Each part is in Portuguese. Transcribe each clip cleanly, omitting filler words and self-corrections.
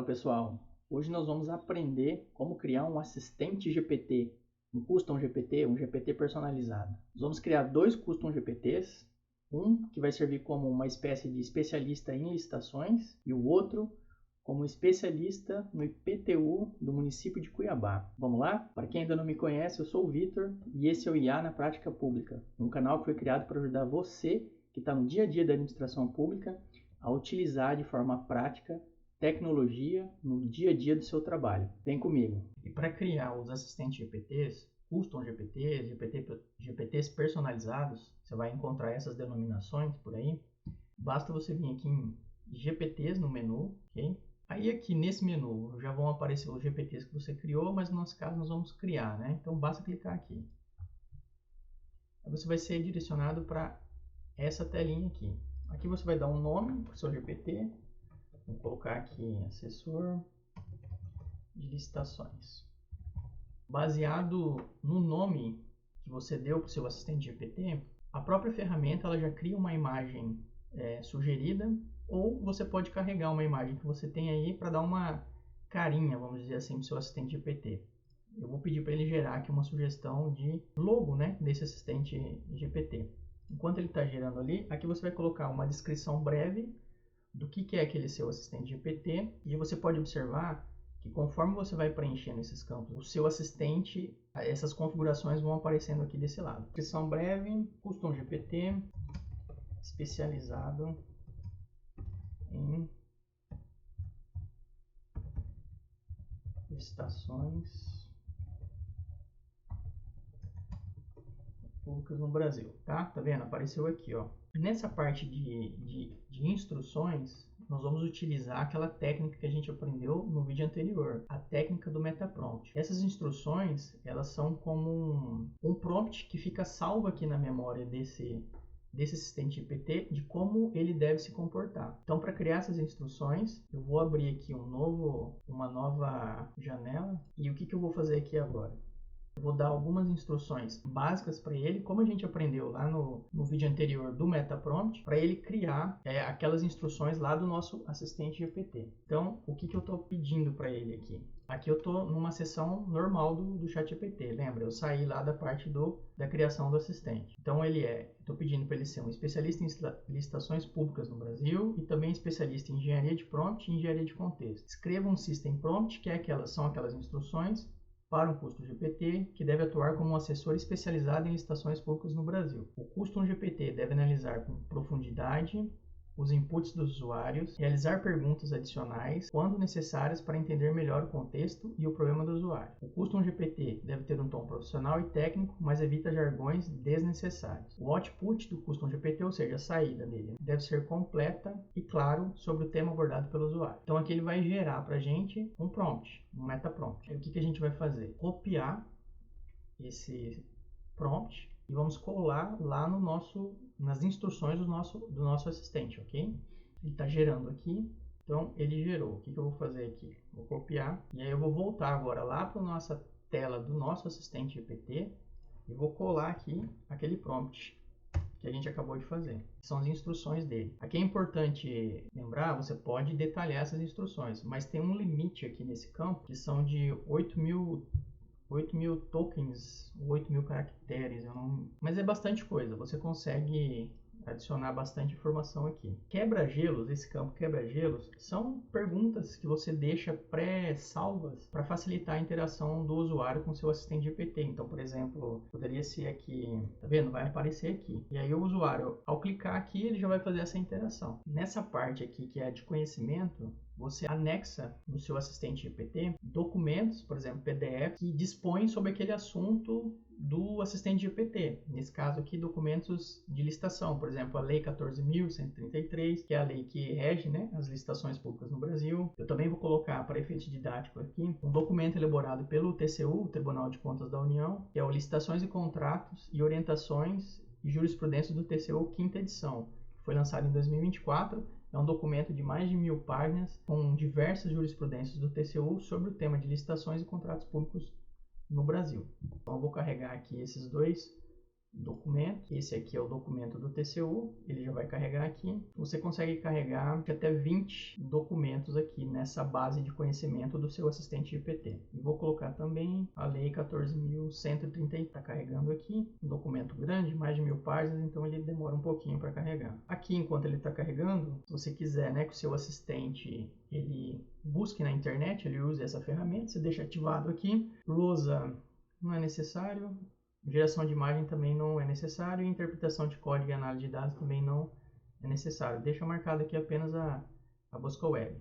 Fala pessoal, hoje nós vamos aprender como criar um assistente GPT, um Custom GPT, um GPT personalizado. Nós vamos criar dois Custom GPTs, um que vai servir como uma espécie de especialista em licitações e o outro como especialista no IPTU do município de Cuiabá. Vamos lá? Para quem ainda não me conhece, eu sou o Vitor e esse é o IA na Prática Pública, um canal que foi criado para ajudar você que está no dia a dia da administração pública a utilizar de forma prática tecnologia no dia a dia do seu trabalho. Vem comigo. E para criar os assistentes GPTs, Custom GPTs, GPTs personalizados, você vai encontrar essas denominações por aí. Basta você vir aqui em GPTs no menu, ok? Aí aqui nesse menu já vão aparecer os GPTs que você criou, mas no nosso caso nós vamos criar, né? Então basta clicar aqui. Aí você vai ser direcionado para essa telinha aqui. Aqui você vai dar um nome para o seu GPT. Vou colocar aqui assessor de licitações. Baseado no nome que você deu para o seu assistente GPT, a própria ferramenta ela já cria uma imagem sugerida, ou você pode carregar uma imagem que você tem aí para dar uma carinha, vamos dizer assim, para o seu assistente GPT. Eu vou pedir para ele gerar aqui uma sugestão de logo, né, desse assistente GPT. Enquanto ele está gerando ali, aqui você vai colocar uma descrição breve do que é aquele seu assistente GPT, e você pode observar que conforme você vai preenchendo esses campos, o seu assistente, essas configurações vão aparecendo aqui desse lado. Descrição breve, Custom GPT, especializado em licitações públicas no Brasil, tá? Tá vendo? Apareceu aqui, ó. Nessa parte de instruções, nós vamos utilizar aquela técnica que a gente aprendeu no vídeo anterior, a técnica do metaprompt. Essas instruções, elas são como um prompt que fica salvo aqui na memória desse assistente GPT de como ele deve se comportar. Então, para criar essas instruções, eu vou abrir aqui uma nova janela, e o que eu vou fazer aqui agora? Eu vou dar algumas instruções básicas para ele, como a gente aprendeu lá no vídeo anterior do metaprompt, para ele criar aquelas instruções lá do nosso assistente GPT. Então, o que eu estou pedindo para ele aqui? Aqui eu estou numa sessão normal do ChatGPT, lembra? Eu saí lá da parte da criação do assistente. Então, estou pedindo para ele ser um especialista em licitações públicas no Brasil e também especialista em engenharia de prompt e engenharia de contexto. Escreva um system prompt, que são aquelas instruções para um Custom GPT que deve atuar como um assessor especializado em licitações públicas no Brasil. O Custom GPT deve analisar com profundidade os inputs dos usuários, realizar perguntas adicionais quando necessárias para entender melhor o contexto e o problema do usuário. O Custom GPT deve ter um tom profissional e técnico, mas evita jargões desnecessários. O output do Custom GPT, ou seja, a saída dele, deve ser completa e claro sobre o tema abordado pelo usuário. Então aqui ele vai gerar para a gente um prompt, um metaprompt. Aí o que a gente vai fazer? Copiar esse prompt e vamos colar lá nas instruções do nosso assistente, ok? Ele está gerando aqui, então ele gerou. O que eu vou fazer aqui? Vou copiar, e aí eu vou voltar agora lá para a nossa tela do nosso assistente GPT e vou colar aqui aquele prompt que a gente acabou de fazer. São as instruções dele. Aqui é importante lembrar, você pode detalhar essas instruções, mas tem um limite aqui nesse campo, que são de 8.000 tokens, 8.000 caracteres, mas é bastante coisa, você consegue adicionar bastante informação aqui. Quebra-gelos, esse campo quebra-gelos, são perguntas que você deixa pré-salvas para facilitar a interação do usuário com seu assistente GPT. Então, por exemplo, poderia ser aqui, tá vendo? Vai aparecer aqui. E aí o usuário, ao clicar aqui, ele já vai fazer essa interação. Nessa parte aqui, que é de conhecimento, você anexa no seu assistente GPT documentos, por exemplo, PDF, que dispõem sobre aquele assunto do assistente GPT. Nesse caso aqui, documentos de licitação, por exemplo, a Lei 14.133, que é a lei que rege, né, as licitações públicas no Brasil. Eu também vou colocar, para efeito didático aqui, um documento elaborado pelo TCU, o Tribunal de Contas da União, que é o Licitações e Contratos e Orientações e Jurisprudência do TCU, quinta edição, que foi lançado em 2024. É um documento de mais de 1.000 páginas, com diversas jurisprudências do TCU sobre o tema de licitações e contratos públicos no Brasil. Então eu vou carregar aqui esses dois documento. Esse aqui é o documento do TCU, ele já vai carregar aqui. Você consegue carregar até 20 documentos aqui nessa base de conhecimento do seu assistente GPT. E vou colocar também a lei 14.130, está carregando aqui, um documento grande, mais de 1000 páginas, então ele demora um pouquinho para carregar. Aqui, enquanto ele está carregando, se você quiser, né, que o seu assistente ele busque na internet, ele use essa ferramenta, você deixa ativado aqui. Lousa não é necessário. Geração de imagem também não é necessário, e interpretação de código e análise de dados também não é necessário. Deixa marcado aqui apenas a busca web.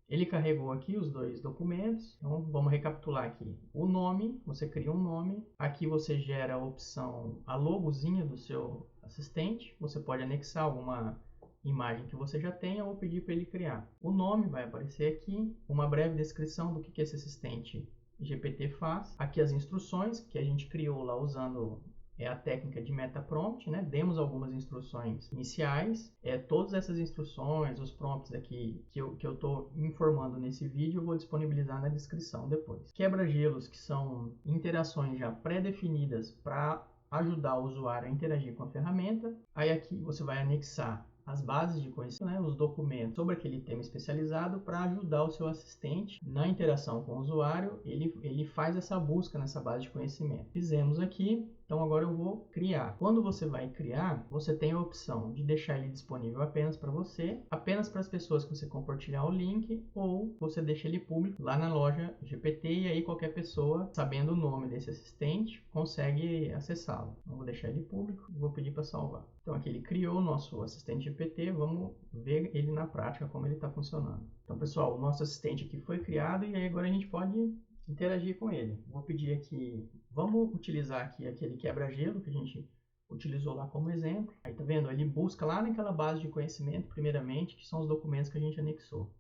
Ele carregou aqui os dois documentos, então vamos recapitular aqui. O nome, você cria um nome, aqui você gera a opção, a logozinha do seu assistente, você pode anexar alguma imagem que você já tenha ou pedir para ele criar. O nome vai aparecer aqui, uma breve descrição do que esse assistente GPT faz. Aqui as instruções que a gente criou lá usando a técnica de meta-prompt, né? Demos algumas instruções iniciais. Todas essas instruções, os prompts aqui que eu estou informando nesse vídeo, eu vou disponibilizar na descrição depois. Quebra-gelos, que são interações já pré-definidas para ajudar o usuário a interagir com a ferramenta. Aí aqui você vai anexar as bases de conhecimento, né, os documentos sobre aquele tema especializado para ajudar o seu assistente na interação com o usuário. Ele faz essa busca nessa base de conhecimento. Fizemos aqui, então agora eu vou criar. Quando você vai criar, você tem a opção de deixar ele disponível apenas para você, apenas para as pessoas que você compartilhar o link, ou você deixa ele público lá na loja GPT e aí qualquer pessoa, sabendo o nome desse assistente, consegue acessá-lo. Eu vou deixar ele público e vou pedir para salvar. Então aqui ele criou o nosso assistente GPT, vamos ver ele na prática, como ele está funcionando. Então pessoal, o nosso assistente aqui foi criado e aí agora a gente pode interagir com ele. Vou pedir aqui, vamos utilizar aqui aquele quebra-gelo que a gente utilizou lá como exemplo. Aí tá vendo? Ele busca lá naquela base de conhecimento, primeiramente, que são os documentos que a gente anexou.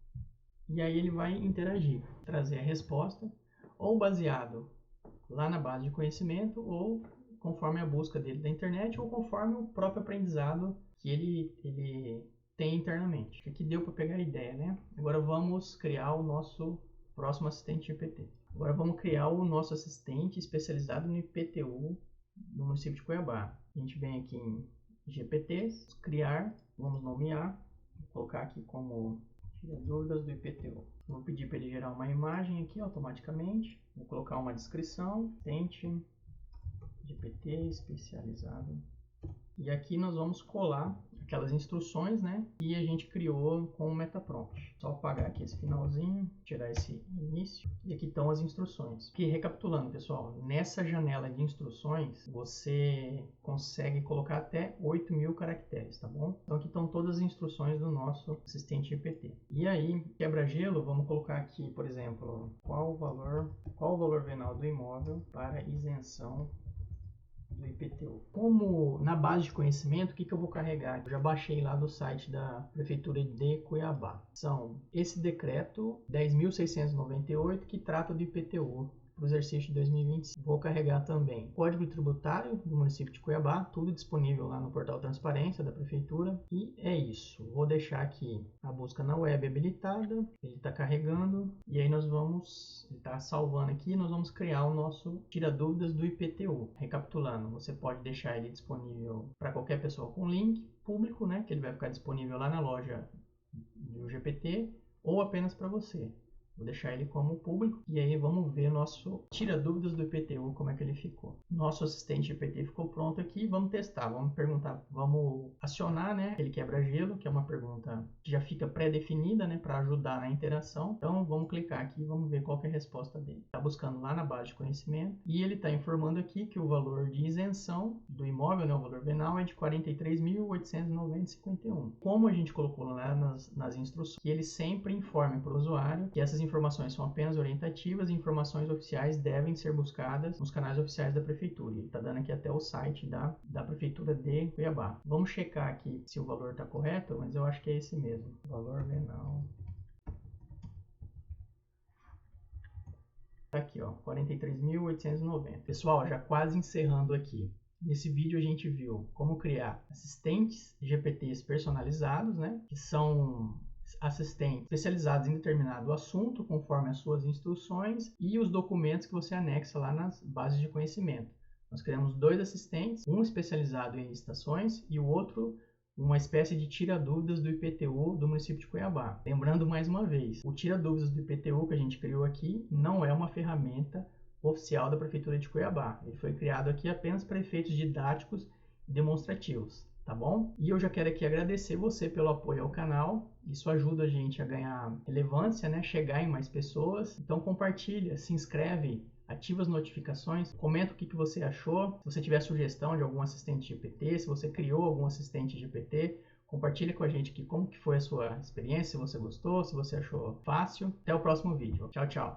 E aí ele vai interagir, trazer a resposta, ou baseado lá na base de conhecimento, ou conforme a busca dele da internet, ou conforme o próprio aprendizado que ele tem internamente. Aqui deu para pegar a ideia, né? Agora vamos criar o nosso próximo assistente GPT. Agora vamos criar o nosso assistente especializado no IPTU do município de Cuiabá. A gente vem aqui em GPTs, criar, vamos nomear, vou colocar aqui como tira dúvidas do IPTU. Vou pedir para ele gerar uma imagem aqui automaticamente, vou colocar uma descrição, assistente GPT especializado. E aqui nós vamos colar aquelas instruções, né, que a gente criou com o meta-prompt. Só apagar aqui esse finalzinho, tirar esse início. E aqui estão as instruções. Aqui, recapitulando, pessoal, nessa janela de instruções, você consegue colocar até 8.000 caracteres, tá bom? Então aqui estão todas as instruções do nosso assistente GPT. E aí, quebra-gelo, vamos colocar aqui, por exemplo, qual o valor venal do imóvel para isenção do IPTU. Como na base de conhecimento, o que eu vou carregar? Eu já baixei lá do site da Prefeitura de Cuiabá. São esse decreto 10.698 que trata do IPTU para o exercício de 2025. Vou carregar também Código Tributário do município de Cuiabá, tudo disponível lá no portal Transparência da Prefeitura. E é isso. Vou deixar aqui a busca na web habilitada, ele está carregando, e aí nós vamos, ele está salvando aqui, nós vamos criar o nosso tira dúvidas do IPTU. Recapitulando, você pode deixar ele disponível para qualquer pessoa com link público, né, que ele vai ficar disponível lá na loja do GPT, ou apenas para você. Vou deixar ele como público e aí vamos ver nosso tira dúvidas do IPTU, como é que ele ficou. Nosso assistente GPT ficou pronto aqui, vamos testar, vamos perguntar, vamos acionar, né, aquele quebra-gelo, que é uma pergunta que já fica pré-definida, né, para ajudar na interação. Então vamos clicar aqui e vamos ver qual que é a resposta dele. Está buscando lá na base de conhecimento e ele está informando aqui que o valor de isenção do imóvel, né, o valor venal, é de R$ 43.890,51. Como a gente colocou lá nas instruções, que ele sempre informe para o usuário que essas informações são apenas orientativas e informações oficiais devem ser buscadas nos canais oficiais da Prefeitura. Ele está dando aqui até o site da Prefeitura de Cuiabá. Vamos checar aqui se o valor está correto, mas eu acho que é esse mesmo. Valor venal. Tá aqui, ó, 43.890. Pessoal, já quase encerrando aqui. Nesse vídeo a gente viu como criar assistentes GPTs personalizados, né, que são assistentes especializados em determinado assunto, conforme as suas instruções, e os documentos que você anexa lá nas bases de conhecimento. Nós criamos 2 assistentes, um especializado em licitações e o outro uma espécie de tira-dúvidas do IPTU do município de Cuiabá. Lembrando mais uma vez, o tira-dúvidas do IPTU que a gente criou aqui não é uma ferramenta oficial da Prefeitura de Cuiabá. Ele foi criado aqui apenas para efeitos didáticos e demonstrativos, tá bom? E eu já quero aqui agradecer você pelo apoio ao canal. Isso ajuda a gente a ganhar relevância, né? Chegar em mais pessoas. Então compartilha, se inscreve, ativa as notificações, comenta o que você achou. Se você tiver sugestão de algum assistente GPT, se você criou algum assistente GPT, compartilha com a gente aqui como que foi a sua experiência, se você gostou, se você achou fácil. Até o próximo vídeo. Tchau, tchau.